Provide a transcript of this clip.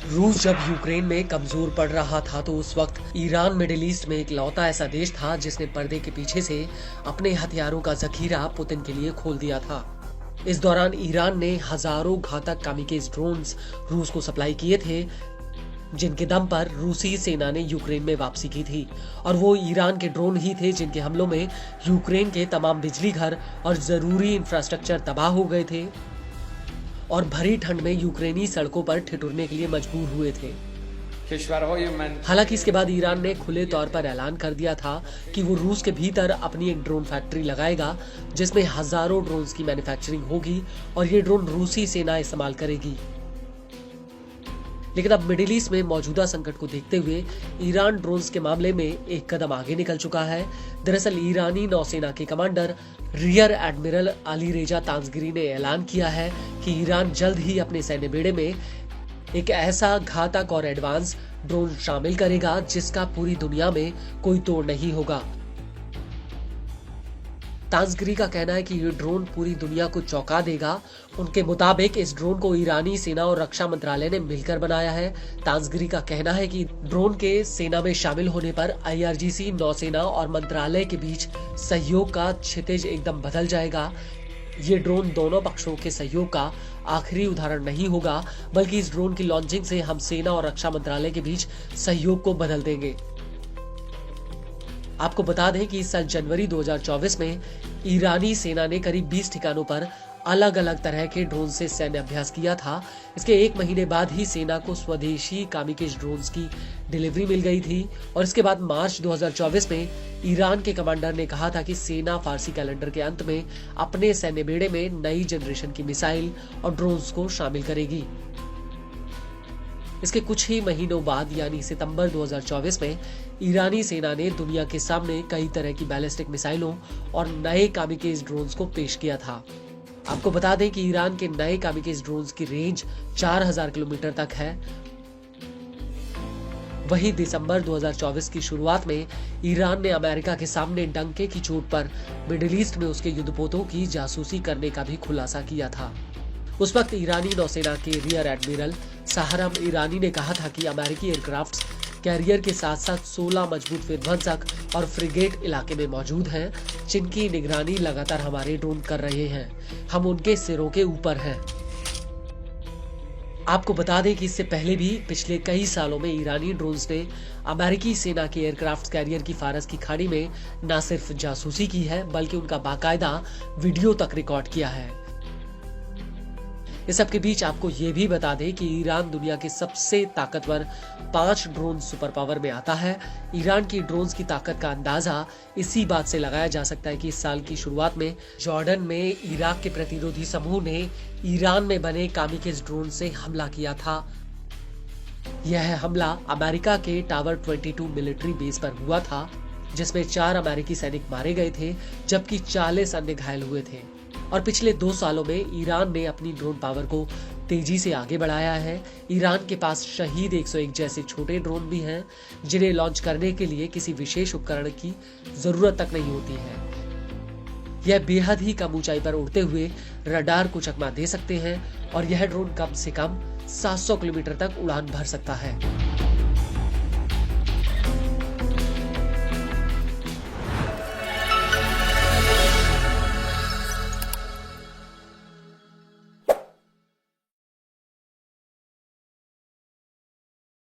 रूस जब यूक्रेन में कमजोर पड़ रहा था तो उस वक्त ईरान मिडिल ईस्ट में इकलौता ऐसा देश था जिसने पर्दे के पीछे से अपने हथियारों का जखीरा पुतिन के लिए खोल दिया था। इस दौरान ईरान ने हजारों घातक कामिकेज ड्रोन्स रूस को सप्लाई किए थे, जिनके दम पर रूसी सेना ने यूक्रेन में वापसी की थी। और वो ईरान के ड्रोन ही थे जिनके हमलों में यूक्रेन के तमाम बिजली घर और जरूरी इंफ्रास्ट्रक्चर तबाह हो गए थे और भरी ठंड में यूक्रेनी सड़कों पर ठिठुरने के लिए मजबूर हुए थे। हालांकि इसके बाद ईरान ने खुले तौर पर ऐलान कर दिया था कि वो रूस के भीतर अपनी एक ड्रोन फैक्ट्री लगाएगा जिसमें हजारों ड्रोन्स की मैन्युफैक्चरिंग होगी और ये ड्रोन रूसी सेना इस्तेमाल करेगी। लेकिन अब मिडिल ईस्ट में मौजूदा संकट को देखते हुए ईरान ड्रोन्स के मामले में एक कदम आगे निकल चुका है। दरअसल ईरानी नौसेना के कमांडर रियर एडमिरल अली रेजा तांसगिरी ने ऐलान किया है कि ईरान जल्द ही अपने सैन्य बेड़े में एक ऐसा घातक और एडवांस ड्रोन शामिल करेगा जिसका पूरी दुनिया में कोई तोड़ नहीं होगा। तांसगिरी का कहना है कि ये ड्रोन पूरी दुनिया को चौंका देगा। उनके मुताबिक इस ड्रोन को ईरानी सेना और रक्षा मंत्रालय ने मिलकर बनाया है। तांसगिरी का कहना है कि ड्रोन के सेना में शामिल होने पर IRGC, नौसेना और मंत्रालय के बीच सहयोग का क्षितिज एकदम बदल जाएगा। ये ड्रोन दोनों पक्षों के सहयोग का आखिरी उदाहरण नहीं होगा, बल्कि इस ड्रोन की लॉन्चिंग से हम सेना और रक्षा मंत्रालय के बीच सहयोग को बदल देंगे। आपको बता दें कि इस साल जनवरी 2024 में ईरानी सेना ने करीब 20 ठिकानों पर अलग अलग तरह के ड्रोन से सैन्य अभ्यास किया था। इसके एक महीने बाद ही सेना को स्वदेशी कामिकेज ड्रोन्स की डिलीवरी मिल गई थी और इसके बाद मार्च 2024 में ईरान के कमांडर ने कहा था कि सेना फारसी कैलेंडर के अंत में अपने सैन्य बेड़े में नई जनरेशन की मिसाइल और ड्रोन्स को शामिल करेगी। इसके कुछ ही महीनों बाद यानी सितंबर 2024 में ईरानी सेना ने दुनिया के सामने कई तरह की बैलिस्टिक मिसाइलों और नए कामिकेज ड्रोन्स को पेश किया था। आपको बता दें कि ईरान के नए कामिकेज ड्रोन्स की रेंज 4000 किलोमीटर तक है। वहीं दिसंबर 2024 की शुरुआत में ईरान ने अमेरिका के सामने डंके की चोट पर मिडिल ईस्ट में उसके युद्धपोतों की जासूसी करने का भी खुलासा किया था। उस वक्त ईरानी नौसेना के रियर एडमिरल सहरम ईरानी ने कहा था कि अमेरिकी एयरक्राफ्ट्स कैरियर के साथ साथ 16 मजबूत विध्वंसक और फ्रिगेट इलाके में मौजूद हैं, जिनकी निगरानी लगातार हमारे ड्रोन कर रहे हैं। हम उनके सिरों के ऊपर हैं। आपको बता दें कि इससे पहले भी पिछले कई सालों में ईरानी ड्रोन्स ने अमेरिकी सेना के एयरक्राफ्ट कैरियर की फारस की खाड़ी में न सिर्फ जासूसी की है, बल्कि उनका बाकायदा वीडियो तक रिकॉर्ड किया है। इस सब के बीच आपको ये भी बता दें कि ईरान दुनिया के सबसे ताकतवर 5 ड्रोन सुपर पावर में आता है। ईरान की ड्रोन्स की ताकत का अंदाजा इसी बात से लगाया जा सकता है कि इस साल की शुरुआत में जॉर्डन में इराक के प्रतिरोधी समूह ने ईरान में बने कामिकेज ड्रोन से हमला किया था। यह हमला अमेरिका के टावर 22 मिलिट्री बेस पर हुआ था, जिसमें 4 अमेरिकी सैनिक मारे गए थे जबकि 40 अन्य घायल हुए थे। और पिछले 2 सालों में ईरान ने अपनी ड्रोन पावर को तेजी से आगे बढ़ाया है। ईरान के पास शहीद 101 जैसे छोटे ड्रोन भी हैं, जिन्हें लॉन्च करने के लिए किसी विशेष उपकरण की जरूरत तक नहीं होती है। यह बेहद ही कम ऊंचाई पर उड़ते हुए रडार को चकमा दे सकते हैं और यह ड्रोन कम से कम 700 किलोमीटर तक उड़ान भर सकता है।